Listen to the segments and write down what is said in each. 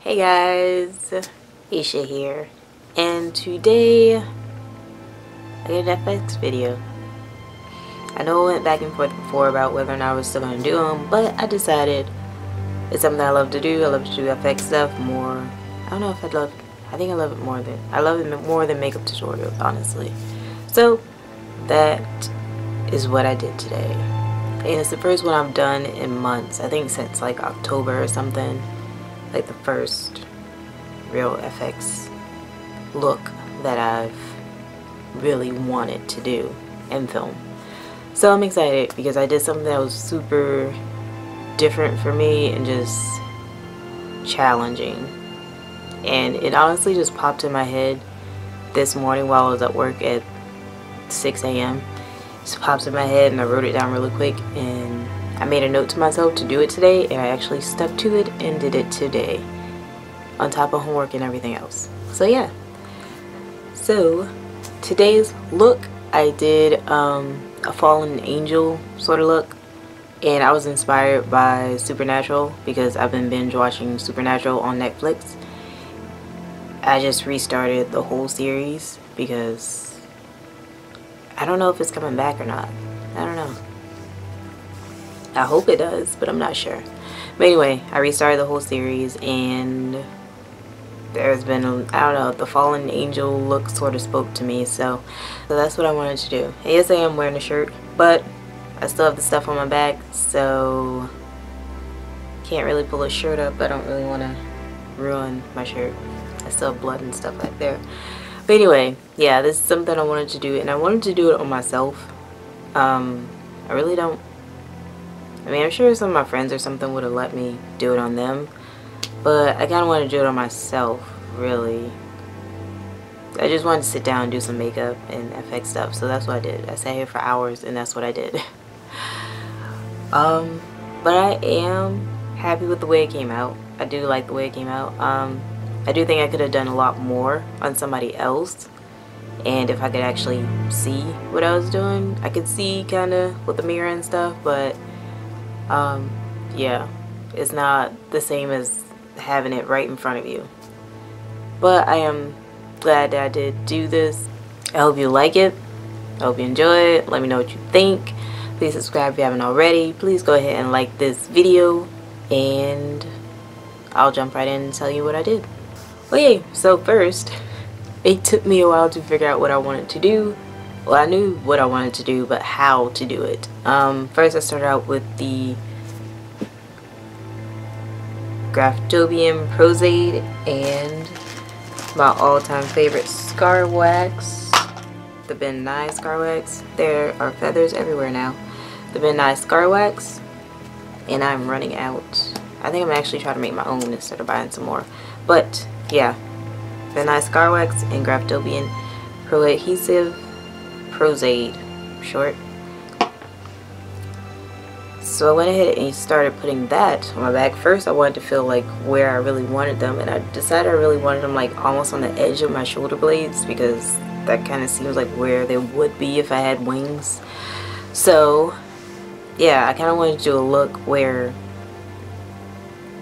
Hey guys, Isha here, and today I did an FX video. I know I went back and forth before about whether or not I was still going to do them, but I decided it's something I love to do. I love to do FX stuff more. I don't know if I think I love it more than makeup tutorials, honestly. So that is what I did today, and it's the first one I've done in months. I think since like October or something, like the first real FX look that I've really wanted to do and film. So I'm excited because I did something that was super different for me and just challenging, and it honestly just popped in my head this morning while I was at work at 6 a.m. Just popped in my head and I wrote it down really quick, and I made a note to myself to do it today, and I actually stuck to it and did it today on top of homework and everything else. So yeah, so today's look, I did a fallen angel sort of look, and I was inspired by Supernatural because I've been binge watching Supernatural on Netflix. I just restarted the whole series because I don't know if it's coming back or not. I don't know. I hope it does, but I'm not sure. But anyway, I restarted the whole series, and there's been, I don't know, the fallen angel look sort of spoke to me, so that's what I wanted to do. And yes, I am wearing a shirt, but I still have the stuff on my back, so can't really pull a shirt up. I don't really want to ruin my shirt. I still have blood and stuff like there. But anyway, yeah, this is something I wanted to do, and I wanted to do it on myself. I really don't, I mean, I'm sure some of my friends or something would have let me do it on them, but I kind of want to do it on myself, really. I just wanted to sit down and do some makeup and FX stuff, so that's what I did. I sat here for hours, and that's what I did. But I am happy with the way it came out. I do like the way it came out. I do think I could have done a lot more on somebody else, and if I could actually see what I was doing, I could see kind of with the mirror and stuff, but yeah, it's not the same as having it right in front of you. But I am glad that I did do this. I hope you like it. I hope you enjoy it. Let me know what you think. Please subscribe if you haven't already. Please go ahead and like this video, and I'll jump right in and tell you what I did. Okay, so first, it took me a while to figure out what I wanted to do. Well, I knew what I wanted to do, but how to do it. First I started out with the Graftobian Prosade and my all-time favorite Scar Wax, the Ben Nye Scar Wax. There are feathers everywhere now. The Ben Nye Scar Wax, and I'm running out. I think I'm actually trying to make my own instead of buying some more. But yeah, Ben Nye Scar Wax and Graftobian Pro Adhesive Prosade, short. So I went ahead and started putting that on my back. First I wanted to feel like where I really wanted them, and I decided I really wanted them like almost on the edge of my shoulder blades, because that kind of seems like where they would be if I had wings. So yeah, I kind of wanted to do a look where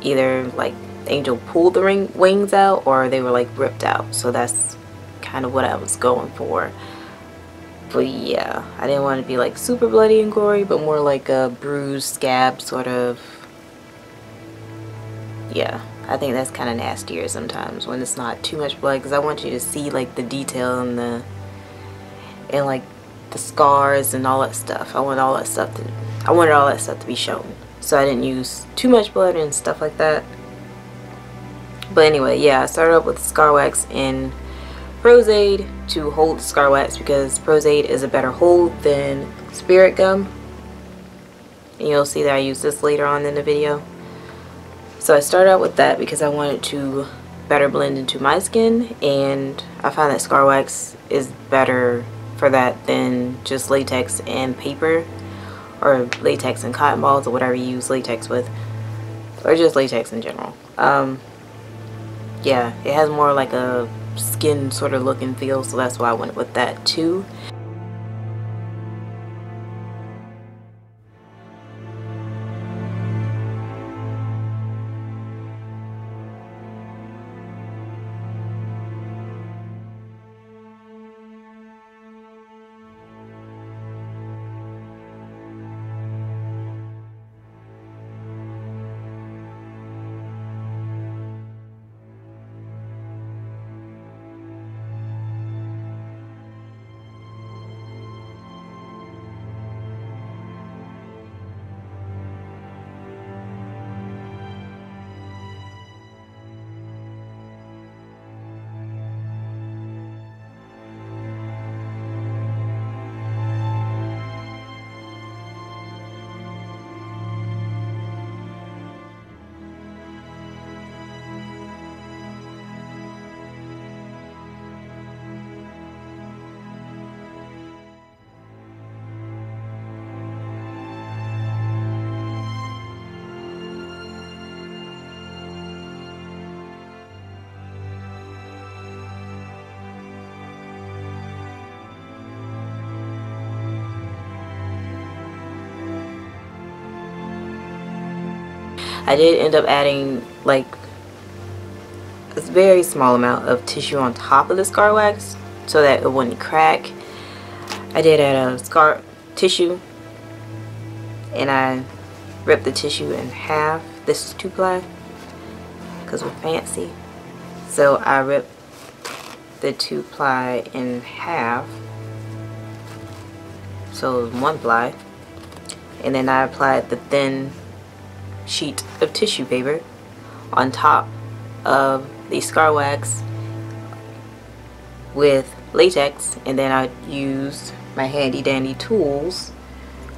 either like the angel pulled the wings out or they were like ripped out. So that's kind of what I was going for. But yeah, I didn't want to be like super bloody and gory, but more like a bruised scab sort of. Yeah, I think that's kind of nastier sometimes when it's not too much blood, because I want you to see like the detail and like the scars and all that stuff. I wanted all that stuff to be shown. So I didn't use too much blood and stuff like that. But anyway, yeah, I started up with Scar Wax and Prosade to hold the Scar Wax, because Prosade is a better hold than Spirit Gum, and you'll see that I use this later on in the video. So I started out with that because I wanted to better blend into my skin, and I find that Scar Wax is better for that than just latex and paper, or latex and cotton balls, or whatever you use latex with, or just latex in general. Yeah, it has more like a skin sort of look and feel, so that's why I went with that too. I did end up adding like a very small amount of tissue on top of the scar wax so that it wouldn't crack. I did add a scar tissue, and I ripped the tissue in half. This is 2-ply because we're fancy. So I ripped the 2-ply in half, so it was 1-ply, and then I applied the thin sheet of tissue paper on top of the scar wax with latex, and then I used my handy dandy tools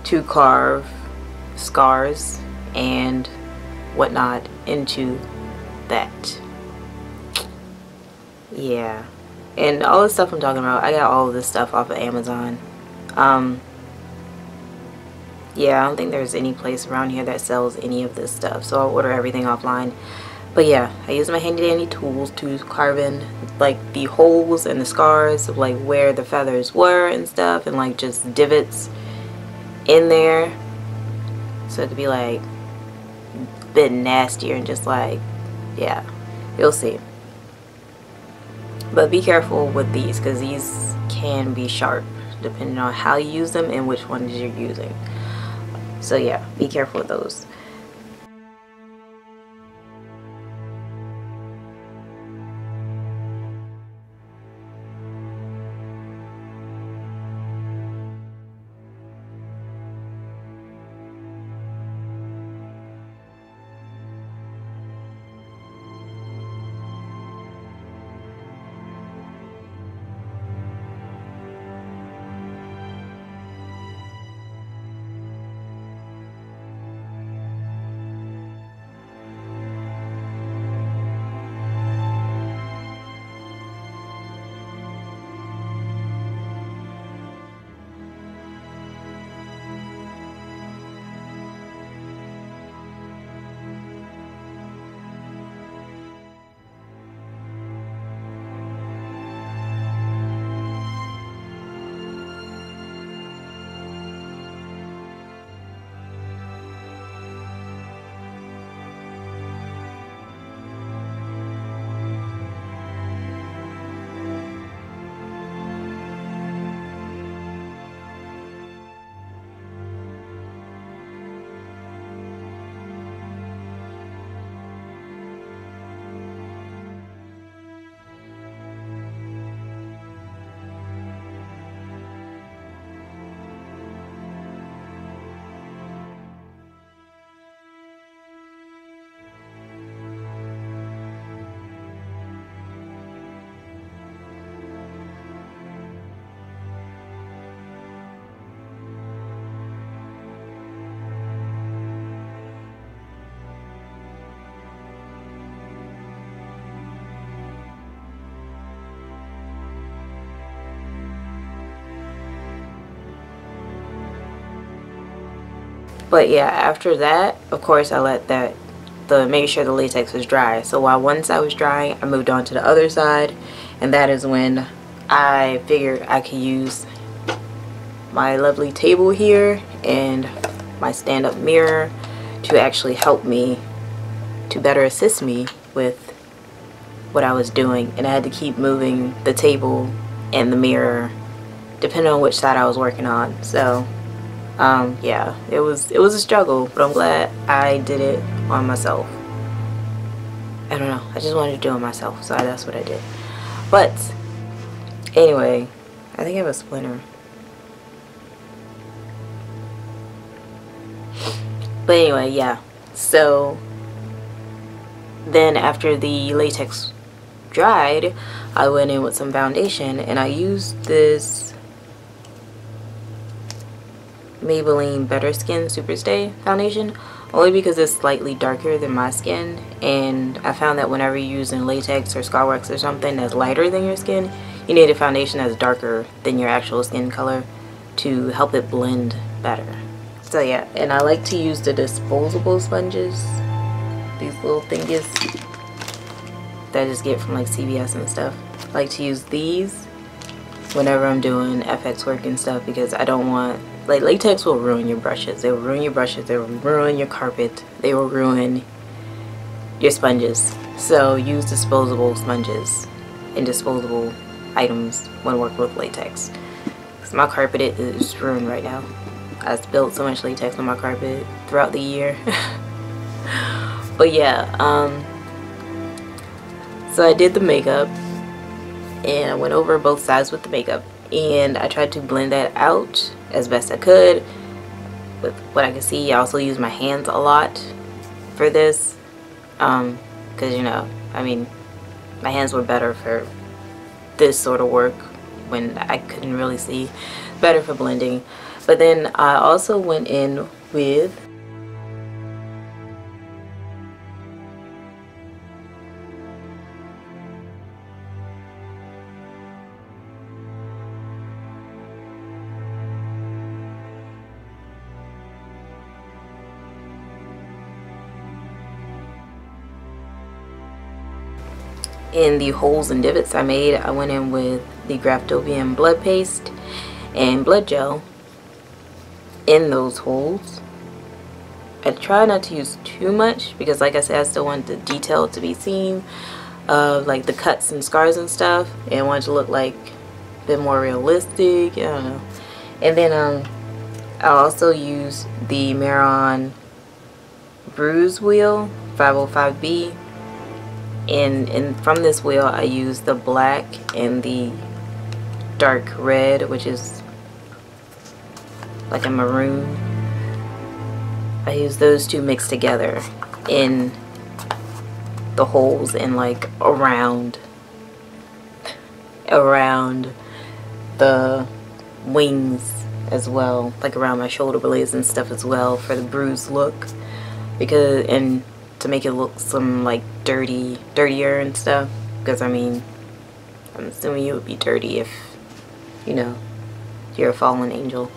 to carve scars and whatnot into that. Yeah, and all the stuff I'm talking about, I got all of this stuff off of Amazon. Yeah, I don't think there's any place around here that sells any of this stuff, so I'll order everything offline. But yeah, I use my handy dandy tools to carve in like the holes and the scars of like where the feathers were and stuff, and like just divots in there, so it could be like a bit nastier and just like, yeah, you'll see. But be careful with these because these can be sharp depending on how you use them and which ones you're using. So yeah, be careful with those. But yeah, after that, of course, I let that make sure the latex was dry. So while one side was drying, I moved on to the other side, and that is when I figured I could use my lovely table here and my stand-up mirror to actually help me, to better assist me with what I was doing. And I had to keep moving the table and the mirror depending on which side I was working on. So yeah, it was a struggle, but I'm glad I did it on myself. I don't know, I just wanted to do it myself, so that's what I did. But anyway, I think I have a splinter. But anyway, yeah, so then after the latex dried, I went in with some foundation, and I used this Maybelline Better Skin Superstay foundation, only because it's slightly darker than my skin, and I found that whenever you're using latex or scar wax or something that's lighter than your skin, you need a foundation that's darker than your actual skin color to help it blend better. So yeah, and I like to use the disposable sponges, these little thingies that I just get from like CVS and stuff. I like to use these whenever I'm doing FX work and stuff, because I don't want, like, latex will ruin your brushes. They will ruin your brushes. They will ruin your carpet. They will ruin your sponges. So use disposable sponges and disposable items when working with latex. Because my carpet is ruined right now. I spilled so much latex on my carpet throughout the year. But yeah, so I did the makeup and I went over both sides with the makeup, and I tried to blend that out as best I could with what I could see. I also used my hands a lot for this, because you know, I mean, my hands were better for this sort of work when I couldn't really see, better for blending. But then I also went in with in the holes and divots I made. I went in with the Graftobian blood paste and blood gel in those holes. I try not to use too much because, like I said, I still want the detail to be seen of like the cuts and scars and stuff, and I want it to look like a bit more realistic. I don't know. And then I also use the Maron bruise wheel 505B. And from this wheel I use the black and the dark red, which is like a maroon. I use those two mixed together in the holes and like around the wings as well, like around my shoulder blades and stuff as well, for the bruised look, because and to make it look some like dirtier and stuff, because I mean, I'm assuming you would be dirty if, you know, you're a fallen angel.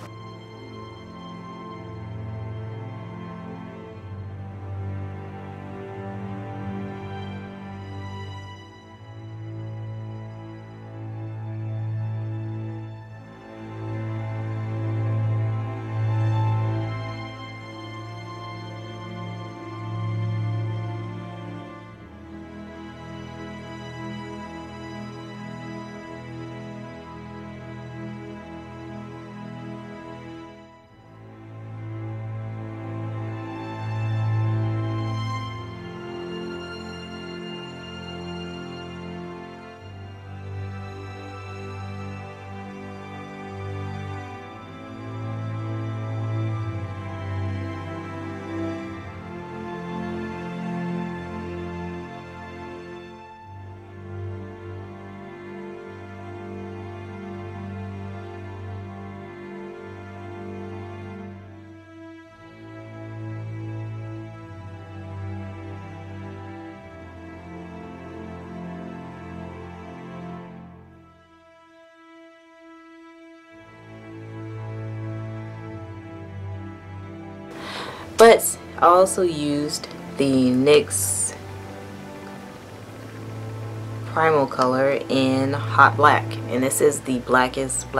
But I also used the NYX primal color in hot black, and this is the blackest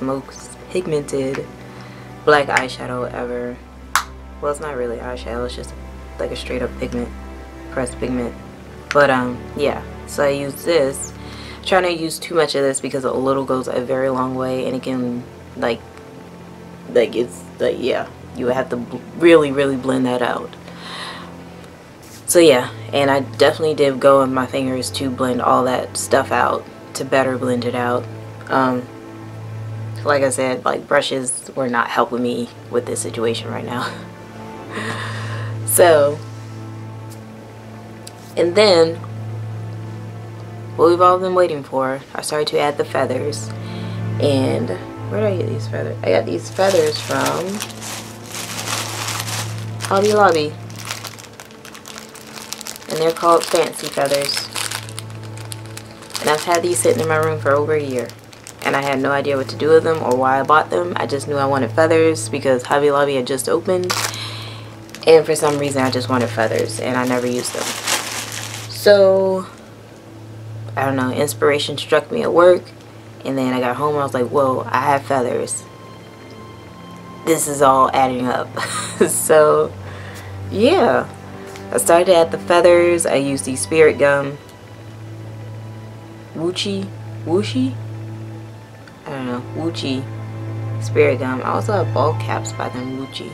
most pigmented black eyeshadow ever. Well, it's not really eyeshadow, it's just like a straight up pigment, pressed pigment. But yeah, so I use this. I'm trying to use too much of this because a little goes a very long way, and it can like it's like, yeah, you would have to really blend that out. So yeah, and I definitely did go with my fingers to blend all that stuff out, to better blend it out. Like I said, like brushes were not helping me with this situation right now. So, and then what we've all been waiting for, I started to add the feathers. And where did I get these feathers? I got these feathers from Hobby Lobby, and they're called fancy feathers. And I've had these sitting in my room for over a year, and I had no idea what to do with them or why I bought them. I just knew I wanted feathers because Hobby Lobby had just opened, and for some reason I just wanted feathers, and I never used them. So I don't know, inspiration struck me at work, and then I got home and I was like, whoa, I have feathers. This is all adding up. So yeah, I started at the feathers. I used the spirit gum. Woochie? I don't know. Woochie spirit gum. I also have ball caps by them, Woochie.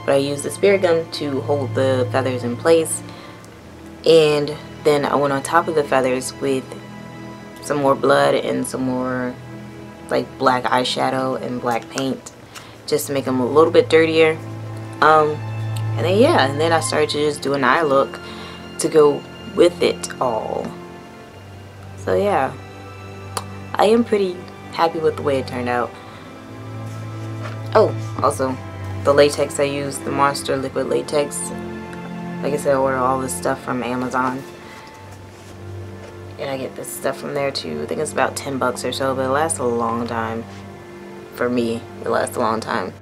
But I used the spirit gum to hold the feathers in place. And then I went on top of the feathers with some more blood and some more like black eyeshadow and black paint, just to make them a little bit dirtier. And then yeah, and then I started to just do an eye look to go with it all. So yeah, I am pretty happy with the way it turned out. Oh, also the latex I used, the Monster liquid latex. Like I said, I order all this stuff from Amazon. And I get this stuff from there too. I think it's about 10 bucks or so, but it lasts a long time. For me, it lasts a long time.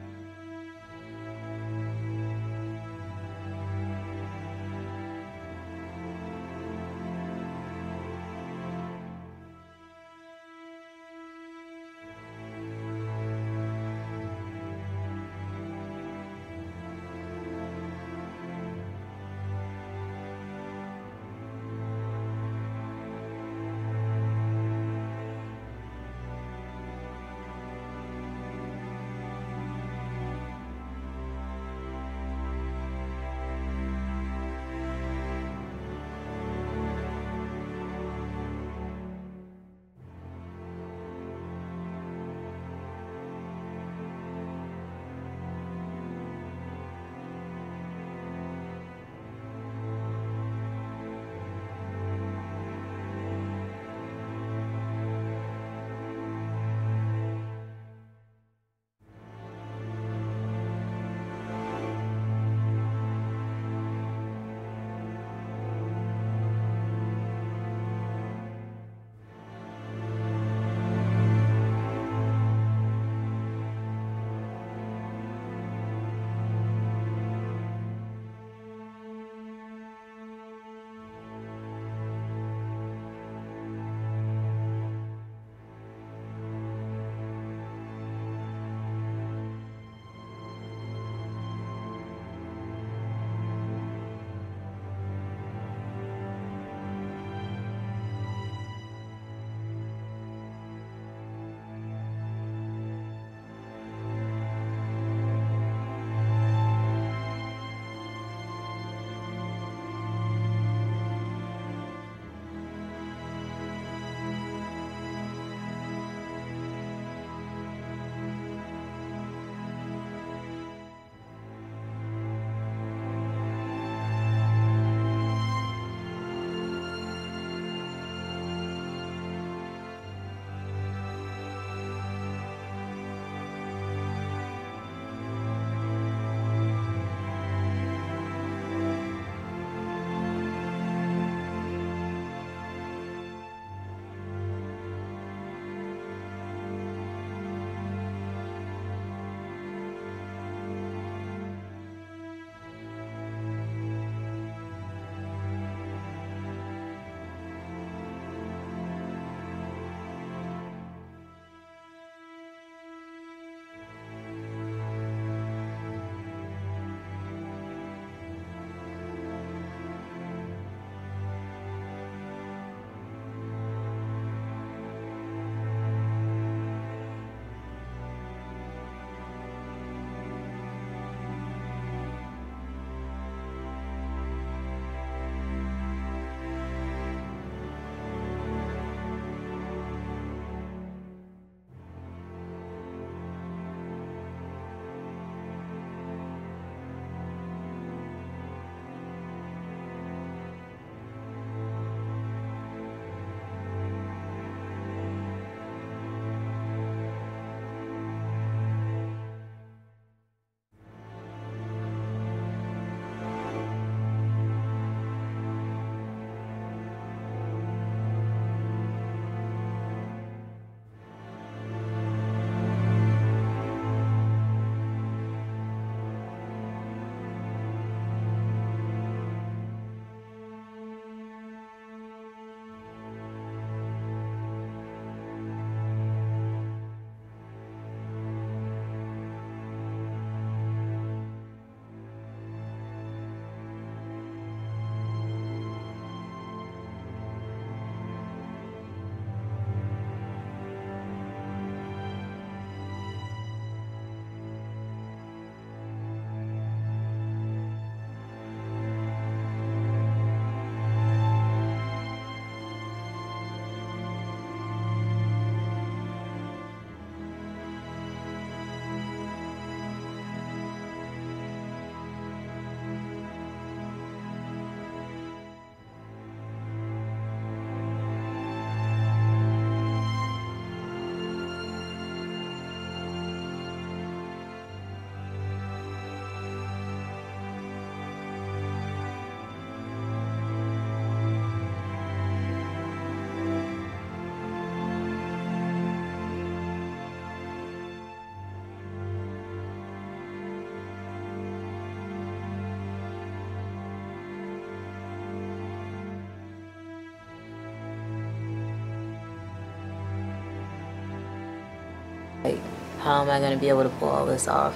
Like, how am I going to be able to pull all this off?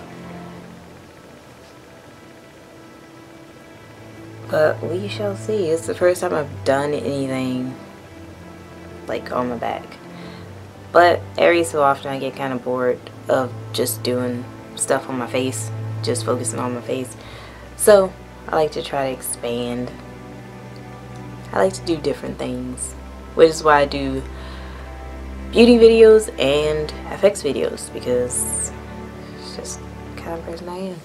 But we shall see. It's the first time I've done anything like on my back. But every so often I get kind of bored of just doing stuff on my face, just focusing on my face. So I like to try to expand. I like to do different things, which is why I do beauty videos and FX videos, because it's just the kind of person I am.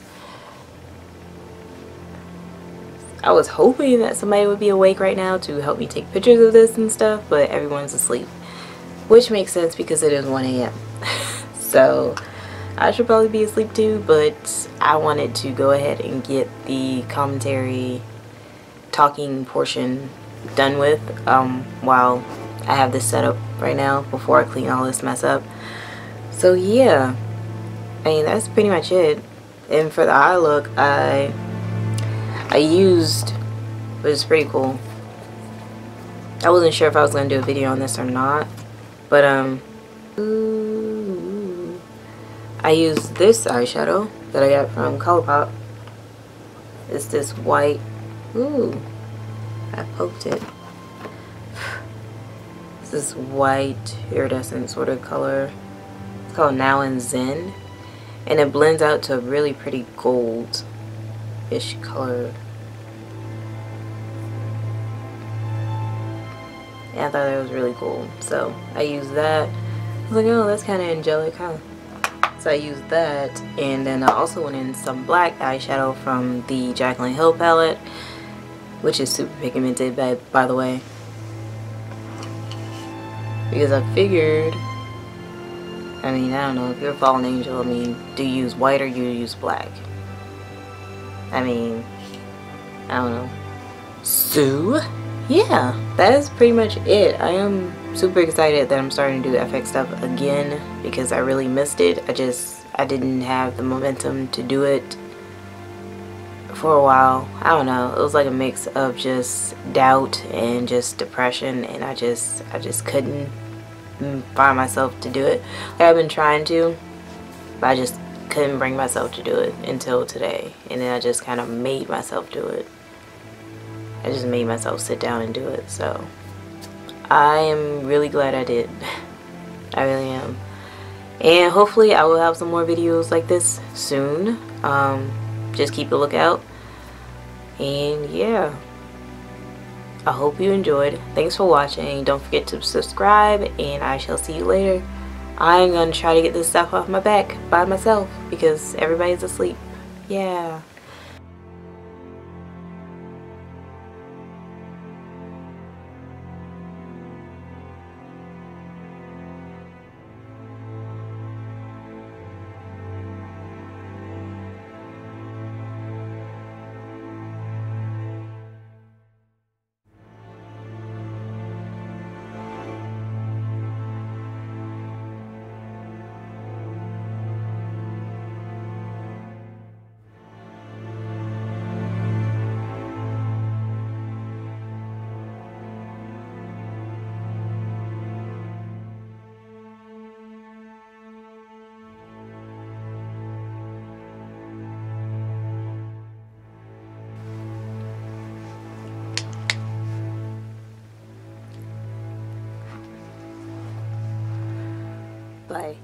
I was hoping that somebody would be awake right now to help me take pictures of this and stuff, but everyone's asleep, which makes sense because it is 1 a.m. So I should probably be asleep too, but I wanted to go ahead and get the commentary talking portion done with while I have this set up right now before I clean all this mess up. So yeah, I mean, that's pretty much it. And for the eye look, I used, which is pretty cool. I wasn't sure if I was gonna do a video on this or not, but I used this eyeshadow that I got from ColourPop. It's this white, I poked it. It's this white iridescent sort of color. It's called Now in Zen, and it blends out to a really pretty gold-ish color. And I thought that was really cool, so I used that. I was like, oh, that's kind of angelic, huh? So I used that, and then I also went in some black eyeshadow from the Jaclyn Hill palette, which is super pigmented, by the way, because I figured, I mean, I don't know, if you're a fallen angel, I mean, do you use white or do you use black? I mean, I don't know. So yeah, that is pretty much it. I am super excited that I'm starting to do FX stuff again because I really missed it. I didn't have the momentum to do it for a while. I don't know, it was like a mix of just doubt and just depression, and I just couldn't find myself to do it. Like, I've been trying to, but I just couldn't bring myself to do it until today, and then I just kind of made myself do it. I just made myself sit down and do it. So I am really glad I did. I really am. And hopefully I will have some more videos like this soon. Just keep a lookout. And yeah, I hope you enjoyed. Thanks for watching. Don't forget to subscribe, and I shall see you later. I'm gonna try to get this stuff off my back by myself because everybody's asleep. Yeah. Bye.